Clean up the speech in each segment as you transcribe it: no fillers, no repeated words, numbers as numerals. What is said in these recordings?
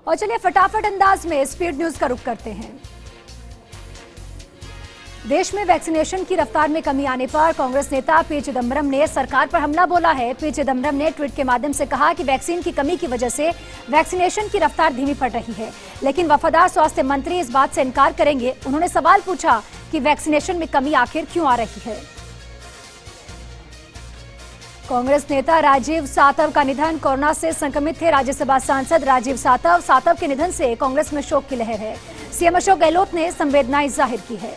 और चलिए फटाफट अंदाज में स्पीड न्यूज का रुख करते हैं। देश में वैक्सीनेशन की रफ्तार में कमी आने पर कांग्रेस नेता पी चिदम्बरम ने सरकार पर हमला बोला है। पी चिदम्बरम ने ट्वीट के माध्यम से कहा कि वैक्सीन की कमी की वजह से वैक्सीनेशन की रफ्तार धीमी पड़ रही है, लेकिन वफादार स्वास्थ्य मंत्री इस बात से इनकार करेंगे। उन्होंने सवाल पूछा कि वैक्सीनेशन में कमी आखिर क्यों आ रही है। कांग्रेस नेता राजीव सातव का निधन। कोरोना से संक्रमित थे राज्यसभा सांसद राजीव सातव। सातव के निधन से कांग्रेस में शोक की लहर है। सीएम अशोक गहलोत ने संवेदनाएं जाहिर की है।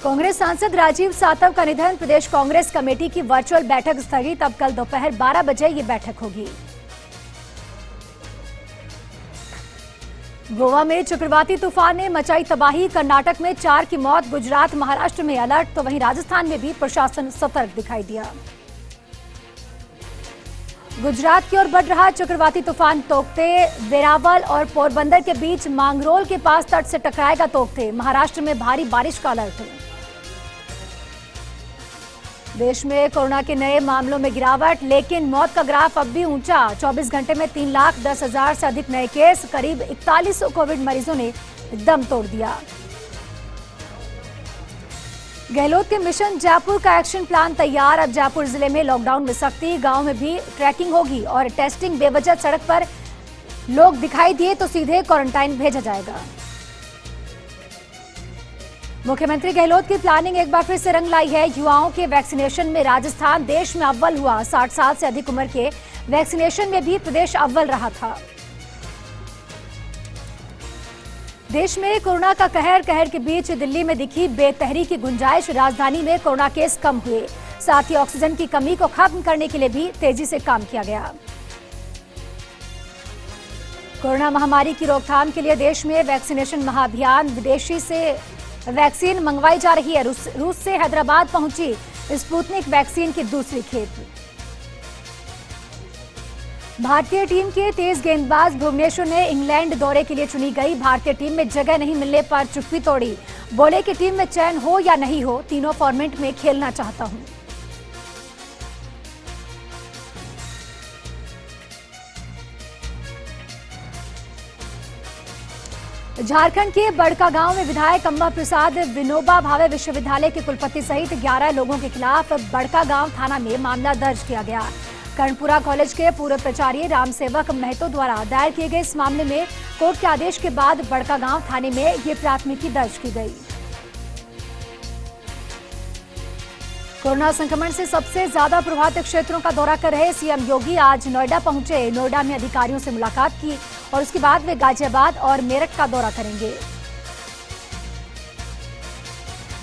कांग्रेस सांसद राजीव सातव का निधन। प्रदेश कांग्रेस कमेटी की वर्चुअल बैठक स्थगित। अब कल दोपहर 12 बजे ये बैठक होगी। गोवा में चक्रवाती तूफान ने मचाई तबाही। कर्नाटक में 4 की मौत। गुजरात महाराष्ट्र में अलर्ट, तो वहीं राजस्थान में भी प्रशासन सतर्क दिखाई दिया। गुजरात की ओर बढ़ रहा चक्रवाती तूफान तोकते। वेरावल और पोरबंदर के बीच मांगरोल के पास तट से टकराएगा तोकते। महाराष्ट्र में भारी बारिश का अलर्ट है। देश में कोरोना के नए मामलों में गिरावट, लेकिन मौत का ग्राफ अब भी ऊंचा। 24 घंटे में 3,10,000 से अधिक नए केस। करीब 4100 कोविड मरीजों ने दम तोड़ दिया। गहलोत के मिशन जयपुर का एक्शन प्लान तैयार। अब जयपुर जिले में लॉकडाउन में सख्ती। गांव में भी ट्रैकिंग होगी और टेस्टिंग। बेवजह सड़क पर लोग दिखाई दिए तो सीधे क्वारंटाइन भेजा जाएगा। मुख्यमंत्री गहलोत की प्लानिंग एक बार फिर से रंग लाई है। युवाओं के वैक्सीनेशन में राजस्थान देश में अव्वल हुआ। 60 साल से अधिक उम्र के वैक्सीनेशन में भी प्रदेश अव्वल रहा था। देश में कोरोना का कहर के बीच दिल्ली में दिखी बेतहरी की गुंजाइश। राजधानी में कोरोना केस कम हुए, साथ ही ऑक्सीजन की कमी को खत्म करने के लिए भी तेजी से काम किया गया। कोरोना महामारी की रोकथाम के लिए देश में वैक्सीनेशन महाअभियान। विदेशी से वैक्सीन मंगवाई जा रही है। रूस से हैदराबाद पहुंची स्पुतनिक वैक्सीन की दूसरी खेप। भारतीय टीम के तेज गेंदबाज भुवनेश्वर ने इंग्लैंड दौरे के लिए चुनी गई। भारतीय टीम में जगह नहीं मिलने पर चुप्पी तोड़ी। बोले कि टीम में चयन हो या नहीं हो, तीनों फॉर्मेट में खेलना चाहता हूं। झारखंड के बड़कागांव में विधायक अंबा प्रसाद विनोबा भावे विश्वविद्यालय के कुलपति सहित 11 लोगों के खिलाफ बड़कागांव थाना में मामला दर्ज किया गया। कर्णपुरा कॉलेज के पूर्व प्राचार्य रामसेवक महतो द्वारा दायर किए गए इस मामले में कोर्ट के आदेश के बाद बड़कागांव थाने में ये प्राथमिकी दर्ज की गई। कोरोना संक्रमण से सबसे ज्यादा प्रभावित क्षेत्रों का दौरा कर रहे सीएम योगी आज नोएडा पहुंचे। नोएडा में अधिकारियों से मुलाकात की और उसके बाद वे गाजियाबाद और मेरठ का दौरा करेंगे।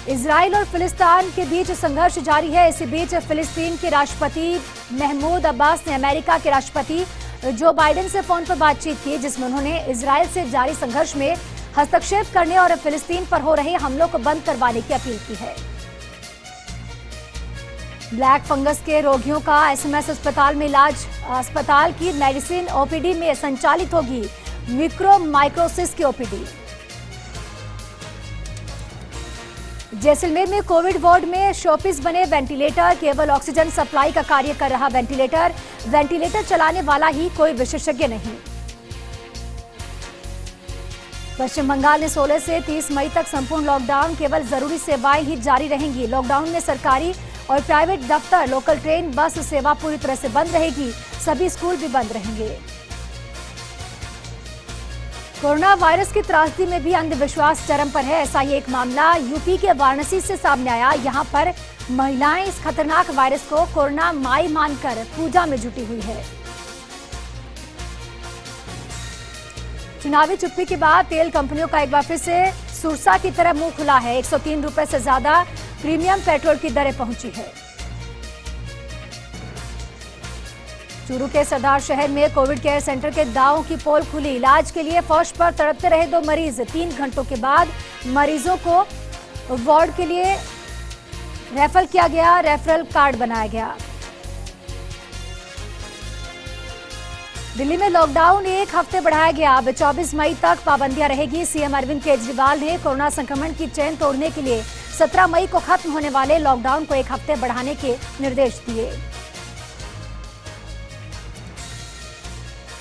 इजराइल और फिलिस्तीन के बीच संघर्ष जारी है। इसी बीच फिलिस्तीन के राष्ट्रपति महमूद अब्बास ने अमेरिका के राष्ट्रपति जो बाइडेन से फोन पर बातचीत की, जिसमें उन्होंने इजराइल से जारी संघर्ष में हस्तक्षेप करने और फिलिस्तीन पर हो रहे हमलों को बंद करवाने की अपील की है। ब्लैक फंगस के रोगियों का एसएमएस अस्पताल में इलाज। अस्पताल की मेडिसिन ओपीडी में संचालित होगी माइक्रोसिस की ओपीडी। जैसलमेर में कोविड वार्ड में शोपीस बने वेंटिलेटर। केवल ऑक्सीजन सप्लाई का कार्य कर रहा वेंटिलेटर चलाने वाला ही कोई विशेषज्ञ नहीं। पश्चिम बंगाल में 16 से 30 मई तक संपूर्ण लॉकडाउन। केवल जरूरी सेवाएं ही जारी रहेंगी। लॉकडाउन में सरकारी और प्राइवेट दफ्तर, लोकल ट्रेन, बस सेवा पूरी तरह से बंद रहेगी। सभी स्कूल भी बंद रहेंगे। कोरोना वायरस की त्रासदी में भी अंधविश्वास चरम पर है। ऐसा ही एक मामला यूपी के वाराणसी से सामने आया। यहां पर महिलाएं इस खतरनाक वायरस को कोरोना माई मानकर पूजा में जुटी हुई है। चुनावी चुप्पी के बाद तेल कंपनियों का एक बार फिर से सुरसा की तरह मुंह खुला है। 103 रुपए से ज्यादा प्रीमियम पेट्रोल की दरें पहुंची है। चूरू के सरदार शहर में कोविड केयर सेंटर के दावों की पोल खुली। इलाज के लिए फर्श पर तड़पते रहे 2 मरीज। 3 घंटों के बाद मरीजों को वार्ड के लिए रेफर किया गया। रेफरल कार्ड बनाया गया। दिल्ली में लॉकडाउन 1 हफ्ते बढ़ाया गया। अब 24 मई तक पाबंदियां रहेगी। सीएम अरविंद केजरीवाल ने कोरोना संक्रमण की चेन तोड़ने के लिए 17 मई को खत्म होने वाले लॉकडाउन को 1 हफ्ते बढ़ाने के निर्देश दिए।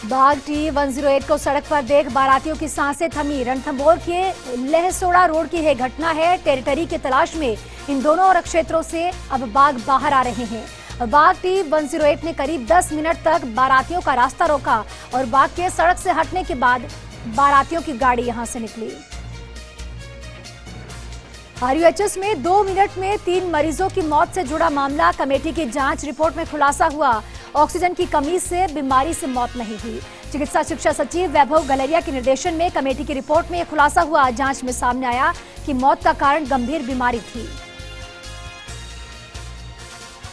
बाघ T-108 को सड़क पर देख बारातियों की सांसें थमी। रणथंभौर के लहसोड़ा रोड की है घटना है। टेरिटरी की तलाश में इन दोनों क्षेत्रों से अब बाघ बाहर आ रहे हैं। बाघ T-108 ने करीब 10 मिनट तक बारातियों का रास्ता रोका और बाघ के सड़क से हटने के बाद बारातियों की गाड़ी यहां से निकली। RUHS में 2 मिनट में 3 मरीजों की मौत से जुड़ा मामला। कमेटी की जांच रिपोर्ट में खुलासा हुआ, ऑक्सीजन की कमी से बीमारी से मौत नहीं हुई। चिकित्सा शिक्षा सचिव वैभव गलेरिया के निर्देशन में कमेटी की रिपोर्ट में यह खुलासा हुआ। जांच में सामने आया कि मौत का कारण गंभीर बीमारी थी।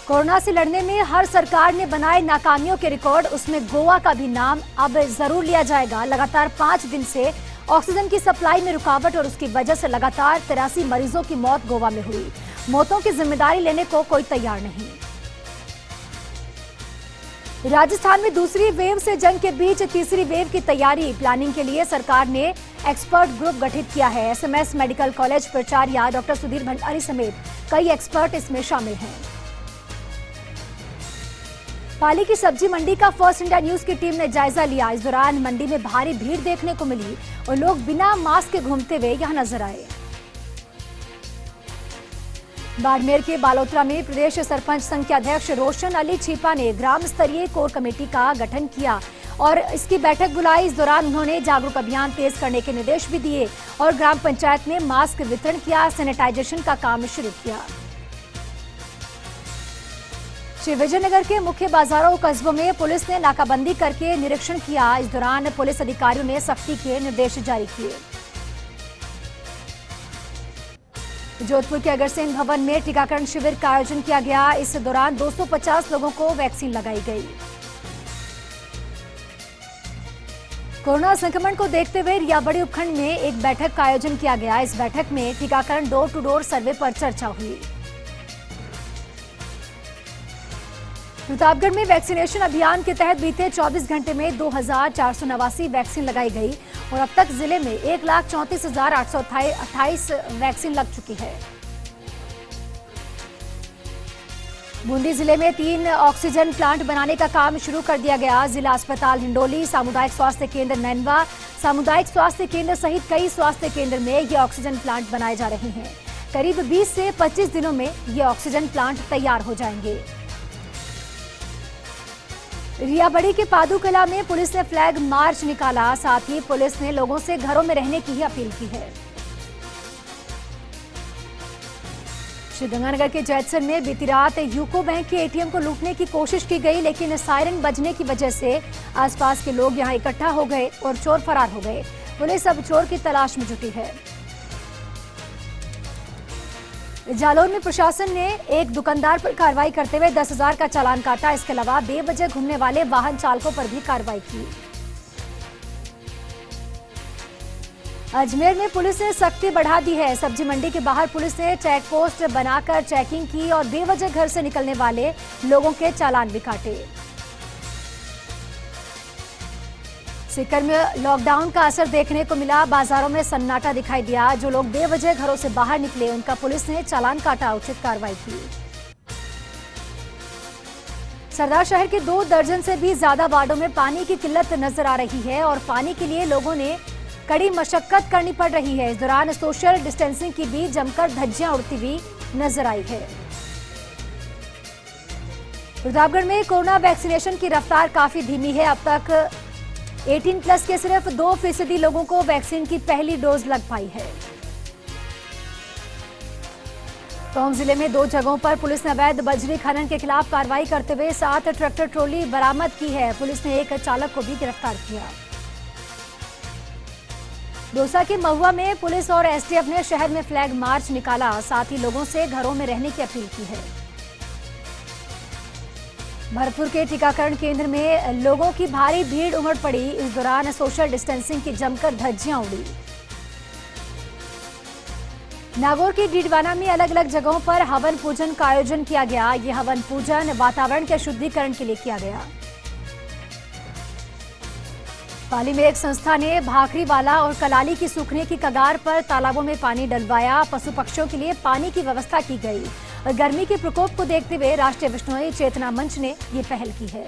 कोरोना से लड़ने में हर सरकार ने बनाए नाकामियों के रिकॉर्ड, उसमें गोवा का भी नाम अब जरूर लिया जाएगा। लगातार 5 दिन से ऑक्सीजन की सप्लाई में रुकावट और उसकी वजह से लगातार 83 मरीजों की मौत गोवा में हुई। मौतों की जिम्मेदारी लेने को कोई तैयार नहीं। राजस्थान में दूसरी वेव से जंग के बीच तीसरी वेव की तैयारी। प्लानिंग के लिए सरकार ने एक्सपर्ट ग्रुप गठित किया है। SMS मेडिकल कॉलेज प्राचार्य डॉक्टर सुधीर भंडारी समेत कई एक्सपर्ट इसमें शामिल हैं। पाली की सब्जी मंडी का फर्स्ट इंडिया न्यूज की टीम ने जायजा लिया। इस दौरान मंडी में भारी भीड़ देखने को मिली और लोग बिना मास्क के घूमते हुए यहां नजर आए। बाड़मेर के बालोतरा में प्रदेश सरपंच संघ के अध्यक्ष रोशन अली छीपा ने ग्राम स्तरीय कोर कमेटी का गठन किया और इसकी बैठक बुलाई। इस दौरान उन्होंने जागरूक अभियान तेज करने के निर्देश भी दिए और ग्राम पंचायत में मास्क वितरण किया, सैनिटाइजेशन का काम शुरू किया। श्री विजयनगर के मुख्य बाजारों और कस्बों में पुलिस ने नाकाबंदी करके निरीक्षण किया। इस दौरान पुलिस अधिकारियों ने सख्ती के निर्देश जारी किए। जोधपुर के अग्रसेन भवन में टीकाकरण शिविर का आयोजन किया गया। इस दौरान 250 लोगों को वैक्सीन लगाई गई। कोरोना संक्रमण को देखते हुए रियाबड़ी उपखंड में एक बैठक का आयोजन किया गया। इस बैठक में टीकाकरण डोर टू डोर सर्वे पर चर्चा हुई। प्रतापगढ़ में वैक्सीनेशन अभियान के तहत बीते 24 घंटे में 2489 वैक्सीन लगाई गई और अब तक जिले में 1,34,828 वैक्सीन लग चुकी है। बूंदी जिले में 3 ऑक्सीजन प्लांट बनाने का काम शुरू कर दिया गया। जिला अस्पताल हिंडोली, सामुदायिक स्वास्थ्य केंद्र नैनवा, सामुदायिक स्वास्थ्य केंद्र सहित कई स्वास्थ्य केंद्र में ये ऑक्सीजन प्लांट बनाए जा रहे हैं। करीब 20 से 25 दिनों में ये ऑक्सीजन प्लांट तैयार हो जाएंगे। रियाबड़ी के पादुकला में पुलिस ने फ्लैग मार्च निकाला। साथ ही पुलिस ने लोगों से घरों में रहने की ही अपील की है। श्रीगंगानगर के जैतसर में बीती रात यूको बैंक के ATM को लूटने की कोशिश की गई, लेकिन सायरन बजने की वजह से आसपास के लोग यहां इकट्ठा हो गए और चोर फरार हो गए। पुलिस अब चोर की तलाश में जुटी है। जालौर में प्रशासन ने एक दुकानदार पर कार्रवाई करते हुए 10,000 का चालान काटा। इसके अलावा बेवजह घूमने वाले वाहन चालकों पर भी कार्रवाई की। अजमेर में पुलिस ने सख्ती बढ़ा दी है। सब्जी मंडी के बाहर पुलिस ने चेक पोस्ट बनाकर चेकिंग की और बेवजह घर से निकलने वाले लोगों के चालान भी काटे। सीकर में लॉकडाउन का असर देखने को मिला। बाजारों में सन्नाटा दिखाई दिया। जो लोग बेवजह घरों से बाहर निकले उनका पुलिस ने चालान काटा, उचित कार्रवाई की। सरदार शहर के 2 दर्जन से भी ज्यादा वार्डों में पानी की किल्लत नजर आ रही है और पानी के लिए लोगों ने कड़ी मशक्कत करनी पड़ रही है। इस दौरान सोशल डिस्टेंसिंग की भी जमकर धज्जियां उड़ती हुई नजर आई है। प्रतापगढ़ में कोरोना वैक्सीनेशन की रफ्तार काफी धीमी है। अब तक 18+ के सिर्फ 2% लोगों को वैक्सीन की पहली डोज लग पाई है। टोंक जिले में 2 जगहों पर पुलिस ने अवैध बजरी खनन के खिलाफ कार्रवाई करते हुए 7 ट्रैक्टर ट्रॉली बरामद की है। पुलिस ने एक चालक को भी गिरफ्तार किया। दौसा के महुआ में पुलिस और STF ने शहर में फ्लैग मार्च निकाला। साथ ही लोगों से घरों में रहने की अपील की है। भरतपुर के टीकाकरण केंद्र में लोगों की भारी भीड़ उमड़ पड़ी। इस दौरान सोशल डिस्टेंसिंग की जमकर धज्जियां उड़ी। नागौर के डीडवाना में अलग अलग जगहों पर हवन पूजन का आयोजन किया गया। यह हवन पूजन वातावरण के शुद्धिकरण के लिए किया गया। पाली में एक संस्था ने भाखरीवाला और कलाली की सूखने की कगार पर तालाबों में पानी डलवाया। पशु पक्षियों के लिए पानी की व्यवस्था की गई और गर्मी के प्रकोप को देखते हुए राष्ट्रीय विश्नोई चेतना मंच ने ये पहल की है।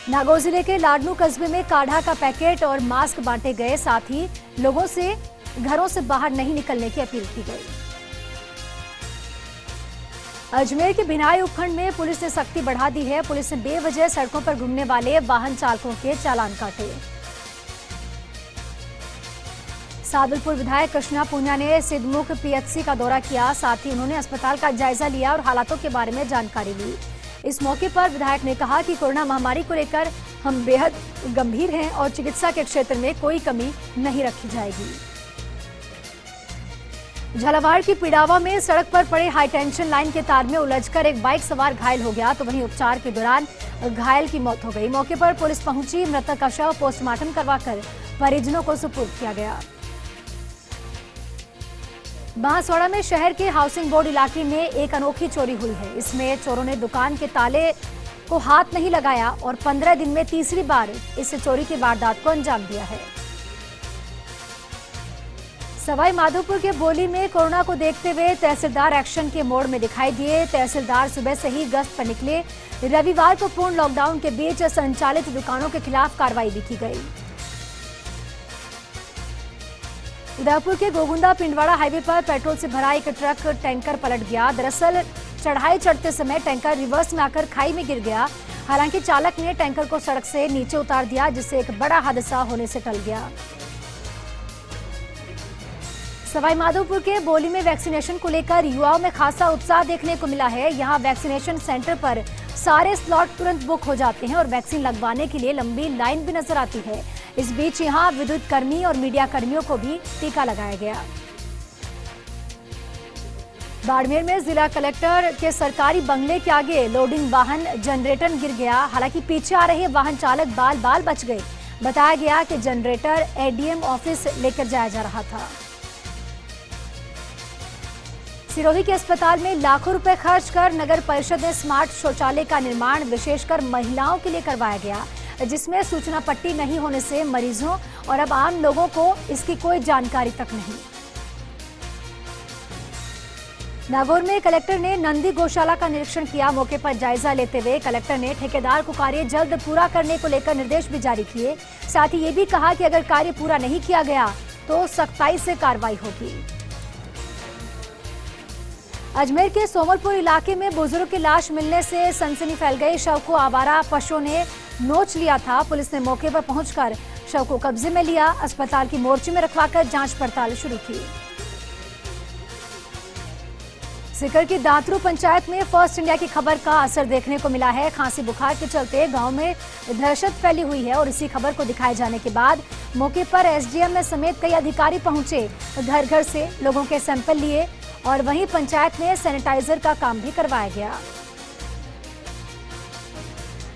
नागौर जिले के लाडनू कस्बे में काढ़ा का पैकेट और मास्क बांटे गए, साथ ही लोगों से घरों से बाहर नहीं निकलने की अपील की गई। अजमेर के भिनाई उपखंड में पुलिस ने सख्ती बढ़ा दी है। पुलिस ने बेवजह सड़कों पर घूमने वाले वाहन चालकों के चालान काटे। सादुलपुर विधायक कृष्णा पूनिया ने सिद्धमुख पीएचसी का दौरा किया, साथ ही उन्होंने अस्पताल का जायजा लिया और हालातों के बारे में जानकारी ली। इस मौके पर विधायक ने कहा कि कोरोना महामारी को लेकर हम बेहद गंभीर हैं और चिकित्सा के क्षेत्र में कोई कमी नहीं रखी जाएगी। झालावाड़ की पिड़ावा में सड़क पर पड़े हाईटेंशन लाइन के तार में उलझकर एक बाइक सवार घायल हो गया, तो वहीं उपचार के दौरान घायल की मौत हो गई। मौके पर पुलिस पहुंची, मृतक का शव पोस्टमार्टम करवाकर परिजनों को सुपुर्द किया गया। बांसवाड़ा में शहर के हाउसिंग बोर्ड इलाके में एक अनोखी चोरी हुई है। इसमें चोरों ने दुकान के ताले को हाथ नहीं लगाया और 15 दिन में तीसरी बार इस चोरी की वारदात को अंजाम दिया है। सवाई माधोपुर के बोली में कोरोना को देखते हुए तहसीलदार एक्शन के मोड में दिखाई दिए। तहसीलदार सुबह से ही गश्त पर निकले। रविवार को पूर्ण लॉकडाउन के बीच संचालित दुकानों के खिलाफ कार्रवाई भी की गई। उदयपुर के गोगुंदा पिंडवाड़ा हाईवे पर पेट्रोल से भरा एक ट्रक टैंकर पलट गया। दरअसल चढ़ाई चढ़ते समय टैंकर रिवर्स में आकर खाई में गिर गया। हालांकि चालक ने टैंकर को सड़क से नीचे उतार दिया, जिससे एक बड़ा हादसा होने से टल गया। सवाई माधोपुर के बोली में वैक्सीनेशन को लेकर युवाओं में खासा उत्साह देखने को मिला है। यहां वैक्सीनेशन सेंटर पर सारे स्लॉट तुरंत बुक हो जाते हैं और वैक्सीन लगवाने के लिए लंबी लाइन भी नजर आती है। इस बीच यहां विद्युत कर्मी और मीडिया कर्मियों को भी टीका लगाया गया। बाड़मेर में जिला कलेक्टर के सरकारी बंगले के आगे लोडिंग वाहन जनरेटर गिर गया। हालांकि पीछे आ रहे वाहन चालक बाल बाल बच गए। बताया गया कि जनरेटर एडीएम ऑफिस लेकर जाया जा रहा था। सिरोही के अस्पताल में लाखों रुपए खर्च कर नगर परिषद ने स्मार्ट शौचालय का निर्माण विशेषकर महिलाओं के लिए करवाया गया, जिसमें सूचना पट्टी नहीं होने से मरीजों और अब आम लोगों को इसकी कोई जानकारी तक नहीं। नागौर में कलेक्टर ने नंदी गौशाला का निरीक्षण किया। मौके पर जायजा लेते हुए कलेक्टर ने ठेकेदार को कार्य जल्द पूरा करने को लेकर निर्देश भी जारी किए। साथ ही ये भी कहा कि अगर कार्य पूरा नहीं किया गया तो सख्ताई से कार्रवाई होगी। अजमेर के सोमलपुर इलाके में बुजुर्ग की लाश मिलने से सनसनी फैल गई। शव को आवारा पशुओं ने नोच लिया था। पुलिस ने मौके पर पहुंचकर शव को कब्जे में लिया। अस्पताल की मोर्चे में रखवाकर जांच पड़ताल शुरू की। सीकर की दांतरू पंचायत में फर्स्ट इंडिया की खबर का असर देखने को मिला है। खांसी बुखार के चलते गांव में दहशत फैली हुई है और इसी खबर को दिखाए जाने के बाद मौके पर एसडीएम समेत कई अधिकारी पहुंचे। घर घर से लोगों के सैंपल लिए और वहीं पंचायत में सैनिटाइजर का काम भी करवाया गया।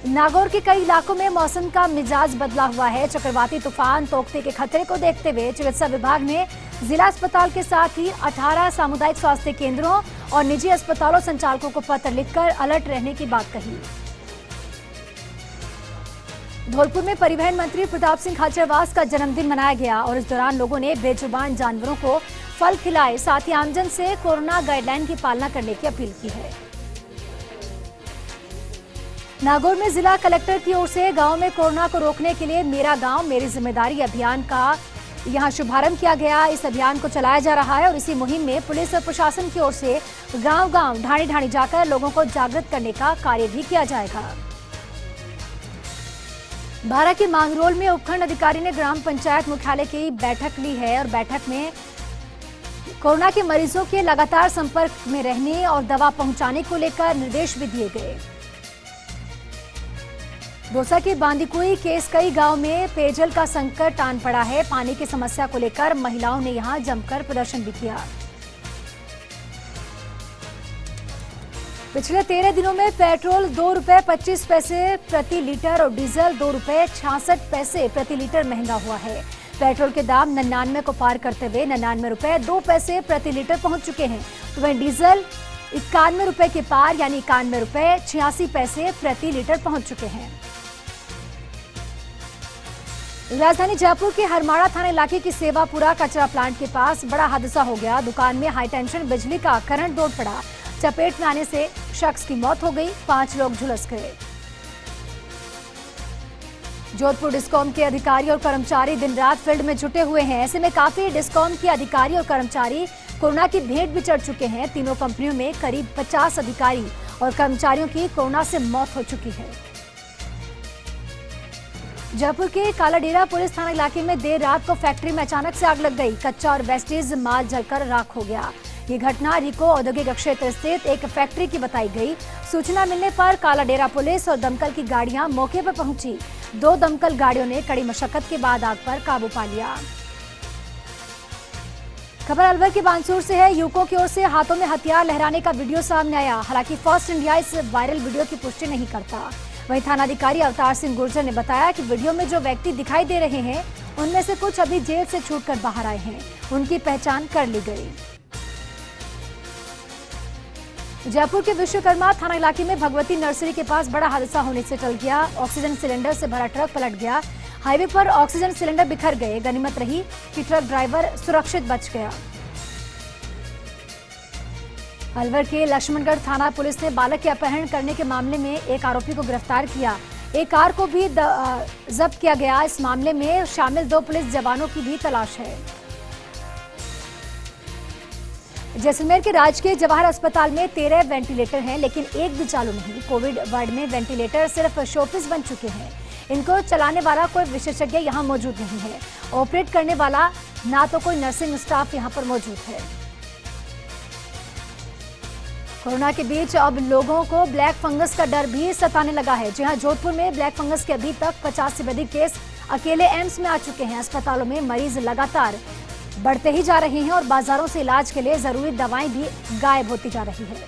नागौर के कई इलाकों में मौसम का मिजाज बदला हुआ है। चक्रवाती तूफान तोकते के खतरे को देखते हुए चिकित्सा विभाग ने जिला अस्पताल के साथ ही 18 सामुदायिक स्वास्थ्य केंद्रों और निजी अस्पतालों संचालकों को पत्र लिखकर अलर्ट रहने की बात कही। धौलपुर में परिवहन मंत्री प्रताप सिंह खाचरवास का जन्मदिन मनाया गया और इस दौरान लोगों ने बेजुबान जानवरों को फल खिलाए। साथ ही आमजन से कोरोना गाइडलाइन की पालना करने की अपील की है। नागौर में जिला कलेक्टर की ओर से गांव में कोरोना को रोकने के लिए मेरा गांव मेरी जिम्मेदारी अभियान का यहां शुभारंभ किया गया। इस अभियान को चलाया जा रहा है और इसी मुहिम में पुलिस और प्रशासन की ओर से गांव-गांव ढाणी-ढाणी जाकर लोगों को जागृत करने का कार्य भी किया जाएगा। बारा के मांगरोल में उपखंड अधिकारी ने ग्राम पंचायत मुख्यालय की बैठक ली है और बैठक में कोरोना के मरीजों के लगातार संपर्क में रहने और दवा पहुंचाने को लेकर निर्देश भी दिए गए। दौसा के बांदीकुई के कई गांव में पेयजल का संकट आन पड़ा है। पानी की समस्या को लेकर महिलाओं ने यहां जमकर प्रदर्शन भी किया। पिछले 13 दिनों में पेट्रोल ₹2.25 प्रति लीटर और डीजल ₹2.66 प्रति लीटर महंगा हुआ है। पेट्रोल के दाम 99 को पार करते हुए ₹99.02 प्रति लीटर पहुंच चुके हैं, तो वहीं डीजल ₹91 के पार यानी ₹91.86 प्रति लीटर पहुंच चुके हैं। राजधानी जयपुर के हरमाड़ा थाना इलाके की सेवापुरा कचरा प्लांट के पास बड़ा हादसा हो गया। दुकान में हाईटेंशन बिजली का करंट दौड़ पड़ा। चपेट में आने से शख्स की मौत हो गई, 5 लोग झुलस गए। जोधपुर डिस्कॉम के अधिकारी और कर्मचारी दिन रात फील्ड में जुटे हुए हैं। ऐसे में काफी डिस्कॉम के अधिकारी और कर्मचारी कोरोना की भेंट भी चढ़ चुके हैं। तीनों कंपनियों में करीब 50 अधिकारी और कर्मचारियों की कोरोना से मौत हो चुकी है। जयपुर के कालाडेरा पुलिस थाना इलाके में देर रात को फैक्ट्री में अचानक से आग लग गई। कच्चा और वेस्टेज माल जलकर राख हो गया। ये घटना रिको औद्योगिक क्षेत्र स्थित एक फैक्ट्री की बताई गई। सूचना मिलने पर कालाडेरा पुलिस और दमकल की गाड़ियां मौके पर पहुंची। 2 दमकल गाड़ियों ने कड़ी मशक्कत के बाद आग पर काबू पा लिया। खबर अलवर के बानसूर से है। युवकों की ओर से हाथों में हथियार लहराने का वीडियो सामने आया। हालांकि फर्स्ट इंडिया इस वायरल वीडियो की पुष्टि नहीं करता। वहीं थानाधिकारी अवतार सिंह गुर्जर ने बताया कि वीडियो में जो व्यक्ति दिखाई दे रहे हैं उनमें से कुछ अभी जेल से छूटकर बाहर आए हैं। उनकी पहचान कर ली गई। जयपुर के विश्वकर्मा थाना इलाके में भगवती नर्सरी के पास बड़ा हादसा होने से टल गया। ऑक्सीजन सिलेंडर से भरा ट्रक पलट गया। हाईवे पर ऑक्सीजन सिलेंडर बिखर गए। गनीमत रही कि ट्रक ड्राइवर सुरक्षित बच गया। अलवर के लक्ष्मणगढ़ थाना पुलिस ने बालक के अपहरण करने के मामले में एक आरोपी को गिरफ्तार किया। एक कार को भी जब्त किया गया। इस मामले में शामिल 2 पुलिस जवानों की भी तलाश है। जैसलमेर के राजकीय जवाहर अस्पताल में 13 वेंटिलेटर हैं, लेकिन एक भी चालू नहीं। कोविड वार्ड में वेंटिलेटर सिर्फ शोपीस बन चुके हैं। इनको चलाने वाला कोई विशेषज्ञ यहां मौजूद नहीं है। ऑपरेट करने वाला ना तो कोई नर्सिंग स्टाफ यहां पर मौजूद है। कोरोना के बीच अब लोगों को ब्लैक फंगस का डर भी सताने लगा है। जी हां, जोधपुर में ब्लैक फंगस के अभी तक 50 से अधिक केस अकेले एम्स में आ चुके हैं। अस्पतालों में मरीज लगातार बढ़ते ही जा रहे हैं और बाजारों से इलाज के लिए जरूरी दवाएं भी गायब होती जा रही है।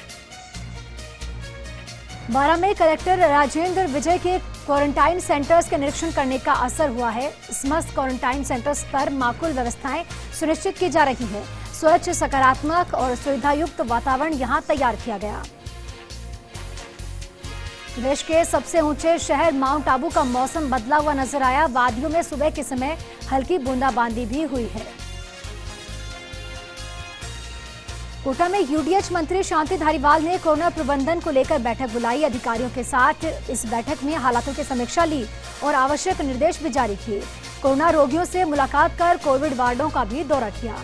12 में कलेक्टर राजेंद्र विजय के क्वारंटाइन सेंटर्स के निरीक्षण करने का असर हुआ है। समस्त क्वारंटाइन सेंटर्स पर माकूल व्यवस्थाएं सुनिश्चित की जा रही है। स्वच्छ, सकारात्मक और सुविधायुक्त वातावरण यहां तैयार किया गया। देश के सबसे ऊंचे शहर माउंट आबू का मौसम बदला हुआ नजर आया। वादियों में सुबह के समय हल्की बूंदाबांदी भी हुई है। कोटा में यूडीएच मंत्री शांति धारीवाल ने कोरोना प्रबंधन को लेकर बैठक बुलाई। अधिकारियों के साथ इस बैठक में हालातों की समीक्षा ली और आवश्यक निर्देश भी जारी किए। कोरोना रोगियों से मुलाकात कर कोविड वार्डों का भी दौरा किया।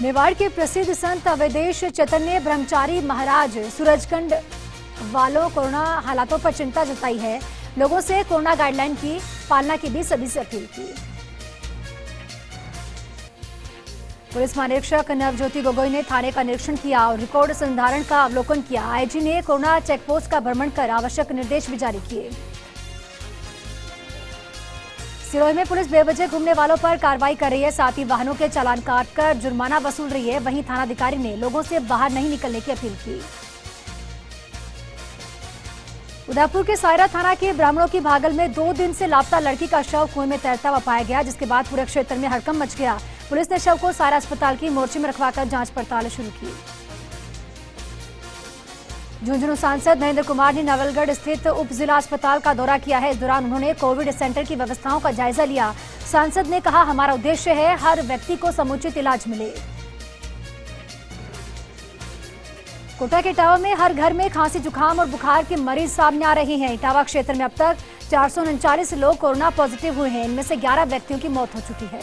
मेवाड़ के प्रसिद्ध संत अवधेश चैतन्य ब्रह्मचारी महाराज सूरजकुंड वालों कोरोना हालातों पर चिंता जताई है। लोगों से कोरोना गाइडलाइन की पालना की भी सभी से अपील की। पुलिस महानिरीक्षक नवज्योति गोगोई ने थाने का निरीक्षण किया और रिकॉर्ड संधारण का अवलोकन किया। आईजी ने कोरोना चेकपोस्ट का भ्रमण कर आवश्यक निर्देश भी जारी किए। सिरोही में पुलिस बेवजह घूमने वालों पर कार्रवाई कर रही है। साथ ही वाहनों के चालान काटकर जुर्माना वसूल रही है। वहीं थानाधिकारी ने लोगों से बाहर नहीं निकलने की अपील की। उदयपुर के सायरा थाना के ब्राह्मणों की भागल में 2 दिन से लापता लड़की का शव कुएं में तैरता हुआ पाया गया, जिसके बाद पूरे क्षेत्र में हड़कंप मच गया। पुलिस ने शव को सायरा अस्पताल की मोर्चे में रखवाकर जांच पड़ताल शुरू की। झुंझुनू सांसद महेंद्र कुमार ने नवलगढ़ स्थित उप जिला अस्पताल का दौरा किया है। इस दौरान उन्होंने कोविड सेंटर की व्यवस्थाओं का जायजा लिया। सांसद ने कहा, हमारा उद्देश्य है हर व्यक्ति को समुचित इलाज मिले। कोटा के इटावा में हर घर में खांसी, जुकाम और बुखार के मरीज सामने आ रहे हैं। इटावा क्षेत्र में अब तक 439 लोग कोरोना पॉजिटिव हुए हैं। इनमें से 11 व्यक्तियों की मौत हो चुकी है।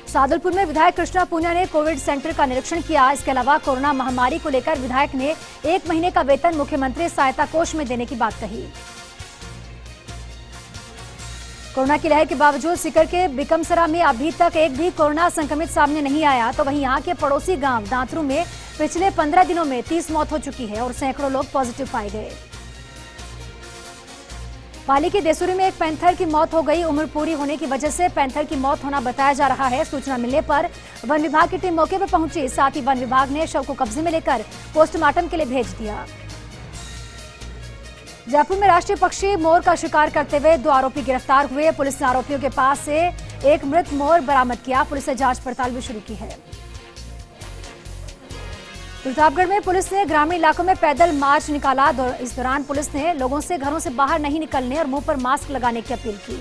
सादुलपुर में विधायक कृष्णा पूनिया ने कोविड सेंटर का निरीक्षण किया। इसके अलावा कोरोना महामारी को लेकर विधायक ने 1 महीने का वेतन मुख्यमंत्री सहायता कोष में देने की बात कही। कोरोना की लहर के बावजूद सीकर के बिकमसरा में अभी तक एक भी कोरोना संक्रमित सामने नहीं आया, तो वहीं यहां के पड़ोसी गांव दांतरू में पिछले 15 दिनों में 30 मौत हो चुकी है और सैकड़ों लोग पॉजिटिव पाए गए। पाली के देसुरी में एक पैंथर की मौत हो गई। उम्र पूरी होने की वजह से पैंथर की मौत होना बताया जा रहा है। सूचना मिलने पर वन विभाग की टीम मौके पर पहुंची। साथ ही वन विभाग ने शव को कब्जे में लेकर पोस्टमार्टम के लिए भेज दिया। जयपुर में राष्ट्रीय पक्षी मोर का शिकार करते हुए 2 आरोपी गिरफ्तार हुए। पुलिस ने आरोपियों के पास से एक मृत मोर बरामद किया। पुलिस ने जांच पड़ताल भी शुरू की है। प्रतापगढ़ में पुलिस ने ग्रामीण इलाकों में पैदल मार्च निकाला। इस दौरान पुलिस ने लोगों से घरों से बाहर नहीं निकलने और मुंह पर मास्क लगाने की अपील की।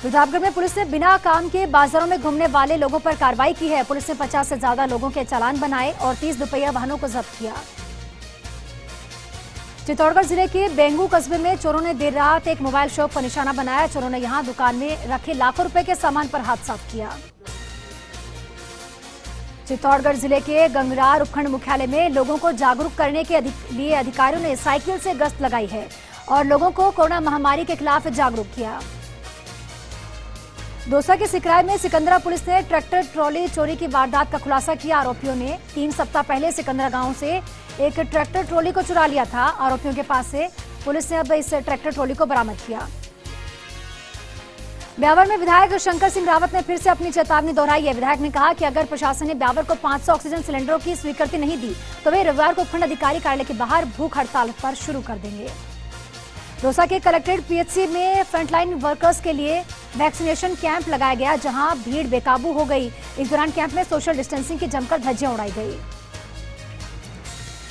प्रतापगढ़ में पुलिस ने बिना काम के बाजारों में घूमने वाले लोगों पर कार्रवाई की है। पुलिस ने 50 से ज्यादा लोगों के चालान बनाए और 30 दुपहिया वाहनों को जब्त किया। चित्तौड़गढ़ जिले के बेंगू कस्बे में चोरों ने देर रात एक मोबाइल शॉप पर निशाना बनाया। चोरों ने यहां दुकान में रखे लाखों रुपए के सामान पर हाथ साफ किया। चित्तौड़गढ़ जिले के गंगरार उपखंड मुख्यालय में लोगों को जागरूक करने के लिए अधिकारियों ने साइकिल से गश्त लगाई है और लोगों को कोरोना महामारी के खिलाफ जागरूक किया। दौसा के सिकराय में सिकंदरा पुलिस ने ट्रैक्टर ट्रॉली चोरी की वारदात का खुलासा किया। आरोपियों ने 3 सप्ताह पहले सिकंदरा गांव से एक ट्रैक्टर ट्रॉली को चुरा लिया था। आरोपियों के पास से पुलिस ने अब इस ट्रैक्टर ट्रॉली को बरामद किया। ब्यावर में विधायक शंकर सिंह रावत ने फिर से अपनी चेतावनी दोहराई है। विधायक ने कहा कि अगर प्रशासन ने ब्यावर को 500 ऑक्सीजन सिलेंडरों की स्वीकृति नहीं दी तो वे रविवार को उपखंड अधिकारी कार्यालय के बाहर भूख हड़ताल पर शुरू कर देंगे। दौसा के कलेक्ट्रेट पीएचसी में फ्रंटलाइन वर्कर्स के लिए वैक्सीनेशन कैंप लगाया गया, जहां भीड़ बेकाबू हो गई। इस दौरान कैंप में सोशल डिस्टेंसिंग की जमकर धज्जियां उड़ाई गई।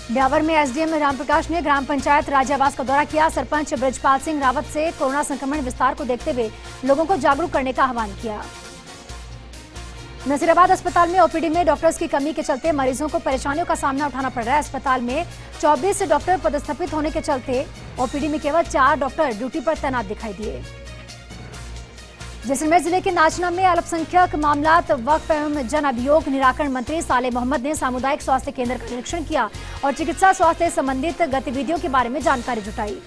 ब्यावर में एसडीएम रामप्रकाश ने ग्राम पंचायत राज्य आवास का दौरा किया। सरपंच ब्रजपाल सिंह रावत से कोरोना संक्रमण विस्तार को देखते हुए लोगों को जागरूक करने का आह्वान किया। नसीराबाद अस्पताल में ओपीडी में डॉक्टर्स की कमी के चलते मरीजों को परेशानियों का सामना उठाना पड़ रहा है। अस्पताल में 24 डॉक्टर पदस्थापित होने के चलते ओपीडी में केवल 4 डॉक्टर ड्यूटी पर तैनात दिखाई दिए। जैसलमेर जिले के नाचना में अल्पसंख्यक मामलात वक्फ एवं जन अभियोग निराकरण मंत्री साले मोहम्मद ने सामुदायिक स्वास्थ्य केंद्र का निरीक्षण किया और चिकित्सा स्वास्थ्य संबंधित गतिविधियों के बारे में जानकारी जुटाई।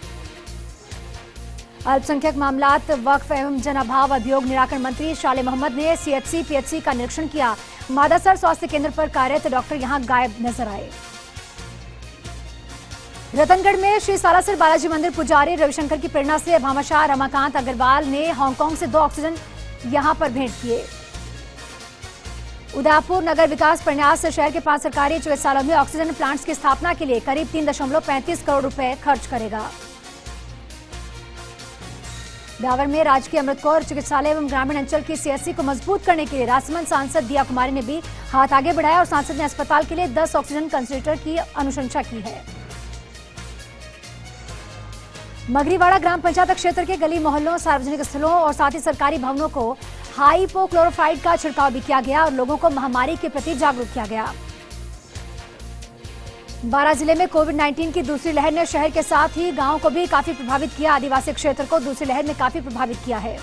अल्पसंख्यक मामलात वक्फ एवं जन अभियोग निराकरण मंत्री साले मोहम्मद ने सीएचसी पीएचसी का निरीक्षण किया। मादासर स्वास्थ्य केंद्र पर कार्यरत डॉक्टर यहां गायब नजर आए। रतनगढ़ में श्री सालासर बालाजी मंदिर पुजारी रविशंकर की प्रेरणा से भामाशाह रमाकांत अग्रवाल ने हांगकांग से 2 ऑक्सीजन यहां पर भेंट किए। उदयपुर नगर विकास प्रन्यास शहर के 5 सरकारी चिकित्सालयों में ऑक्सीजन प्लांट्स की स्थापना के लिए करीब 3.35 करोड़ रुपए खर्च करेगा। ब्यावर में राजकीय अमृत कौर चिकित्सालय एवं ग्रामीण अंचल की सीएचसी को मजबूत करने के लिए राजसमंद सांसद दिया कुमारी ने भी हाथ आगे बढ़ाया और सांसद ने अस्पताल के लिए 10 ऑक्सीजन कंसंट्रेटर की अनुशंसा की है। मगरीवाड़ा ग्राम पंचायत क्षेत्र के गली मोहल्लों, सार्वजनिक स्थलों और साथ ही सरकारी भवनों को हाइपोक्लोरोफाइड का छिड़काव भी किया गया और लोगों को महामारी के प्रति जागरूक किया गया। बारां जिले में कोविड-19 की दूसरी लहर ने शहर के साथ ही गांव को भी काफी प्रभावित किया। आदिवासी क्षेत्र को दूसरी लहर ने काफी प्रभावित किया है।